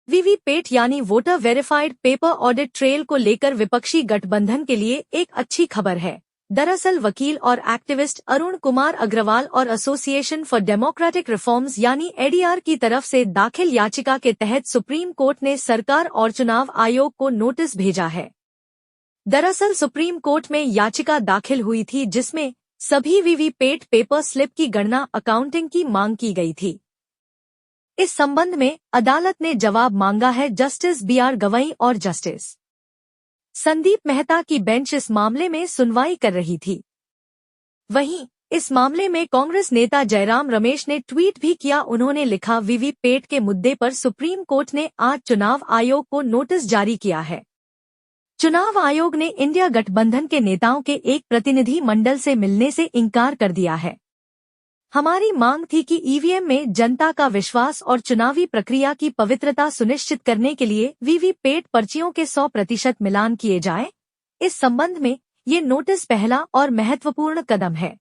VVPAT यानी voter verified paper audit trail को लेकर विपक्षी गठबंधन के लिए एक अच्छी खबर है। दरअसल वकील और एक्टिविस्ट अरुण कुमार अग्रवाल और एसोसिएशन फॉर डेमोक्रेटिक रिफॉर्म्स यानी एडीआर की तरफ से दाखिल याचिका के तहत सुप्रीम कोर्ट ने सरकार और चुनाव आयोग को नोटिस भेजा है। दरअसल सुप्रीम कोर्ट में याचिका दाखिल हुई थी जिसमें सभी वीवीपैट पेपर स्लिप की गणना अकाउंटिंग की मांग की गई थी। इस संबंध में अदालत ने जवाब मांगा है। जस्टिस बीआर गवई और जस्टिस संदीप मेहता की बेंच इस मामले में सुनवाई कर रही थी। वहीं इस मामले में कांग्रेस नेता जयराम रमेश ने ट्वीट भी किया। उन्होंने लिखा, वीवीपैट के मुद्दे पर सुप्रीम कोर्ट ने आज चुनाव आयोग को नोटिस जारी किया है। चुनाव आयोग ने इंडिया गठबंधन के नेताओं के एक प्रतिनिधि मंडल से मिलने से इनकार कर दिया है। हमारी मांग थी कि ईवीएम में जनता का विश्वास और चुनावी प्रक्रिया की पवित्रता सुनिश्चित करने के लिए वीवीपैट पर्चियों के 100% मिलान किए जाएं। इस संबंध में ये नोटिस पहला और महत्वपूर्ण कदम है,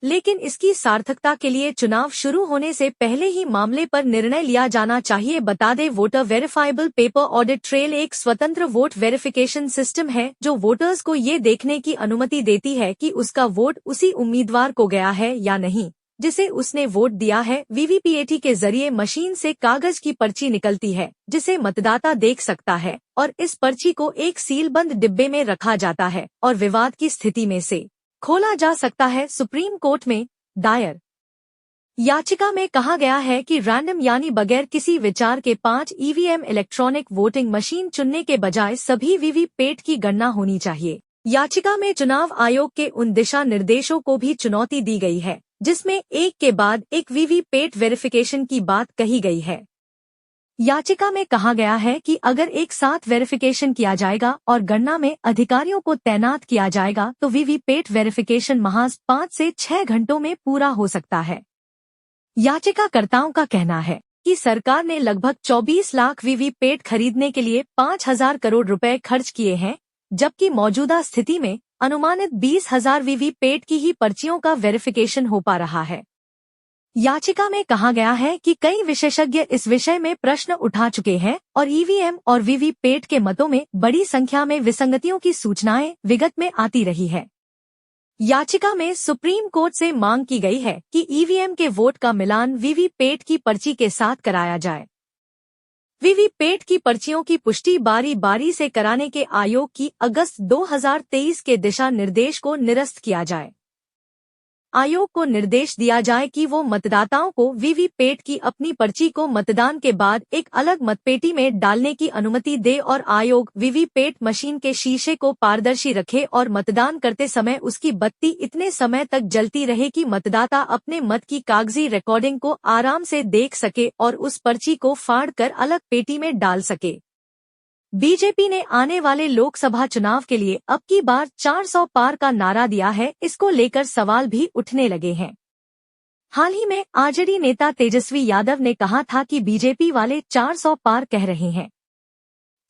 लेकिन इसकी सार्थकता के लिए चुनाव शुरू होने से पहले ही मामले पर निर्णय लिया जाना चाहिए। बता दें, voter verifiable paper audit trail एक स्वतंत्र वोट वेरिफिकेशन सिस्टम है जो वोटर्स को ये देखने की अनुमति देती है कि उसका वोट उसी उम्मीदवार को गया है या नहीं जिसे उसने वोट दिया है। वीवीपैट के जरिए मशीन से कागज की पर्ची निकलती है जिसे मतदाता देख सकता है और इस पर्ची को एक सीलबंद डिब्बे में रखा जाता है और विवाद की स्थिति में से खोला जा सकता है। सुप्रीम कोर्ट में दायर याचिका में कहा गया है कि रैंडम यानी बगैर किसी विचार के 5 ईवीएम इलेक्ट्रॉनिक वोटिंग मशीन चुनने के बजाय सभी वीवीपैट की गणना होनी चाहिए। याचिका में चुनाव आयोग के उन दिशा निर्देशों को भी चुनौती दी गई है जिसमें एक के बाद एक वीवीपैट वेरिफिकेशन की बात कही गई है। याचिका में कहा गया है कि अगर एक साथ वेरिफिकेशन किया जाएगा और गणना में अधिकारियों को तैनात किया जाएगा तो वीवीपैट वेरिफिकेशन महज 5 से 6 घंटों में पूरा हो सकता है। याचिकाकर्ताओं का कहना है कि सरकार ने लगभग 24 लाख वीवीपैट खरीदने के लिए 5,000 करोड़ रुपए खर्च किए हैं, जबकि मौजूदा स्थिति में अनुमानित 20,000 वीवीपैट की ही पर्चियों का वेरिफिकेशन हो पा रहा है। याचिका में कहा गया है कि कई विशेषज्ञ इस विषय में प्रश्न उठा चुके हैं और ईवीएम और वीवीपैट के मतों में बड़ी संख्या में विसंगतियों की सूचनाएं विगत में आती रही है। याचिका में सुप्रीम कोर्ट से मांग की गई है कि ईवीएम के वोट का मिलान वीवीपैट की पर्ची के साथ कराया जाए। वीवीपैट की पर्चियों की पुष्टि बारी बारी से कराने के आयोग की अगस्त 2023 के दिशा निर्देश को निरस्त किया जाए। आयोग को निर्देश दिया जाए कि वो मतदाताओं को वीवीपैट की अपनी पर्ची को मतदान के बाद एक अलग मतपेटी में डालने की अनुमति दे और आयोग वीवीपैट मशीन के शीशे को पारदर्शी रखे और मतदान करते समय उसकी बत्ती इतने समय तक जलती रहे कि मतदाता अपने मत की कागजी रिकॉर्डिंग को आराम से देख सके और उस पर्ची को फाड़कर अलग पेटी में डाल सके। बीजेपी ने आने वाले लोकसभा चुनाव के लिए अब की बार 400 पार का नारा दिया है। इसको लेकर सवाल भी उठने लगे हैं। हाल ही में आरजेडी नेता तेजस्वी यादव ने कहा था कि बीजेपी वाले 400 पार कह रहे हैं।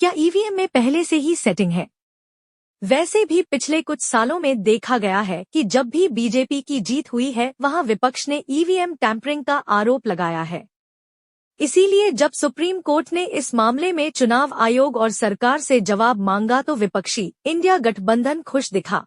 क्या ईवीएम में पहले से ही सेटिंग है? वैसे भी पिछले कुछ सालों में देखा गया है कि जब भी बीजेपी की जीत हुई है वहां विपक्ष ने ईवीएम टैंपरिंग का आरोप लगाया है। इसीलिए जब सुप्रीम कोर्ट ने इस मामले में चुनाव आयोग और सरकार से जवाब मांगा तो विपक्षी इंडिया गठबंधन खुश दिखा।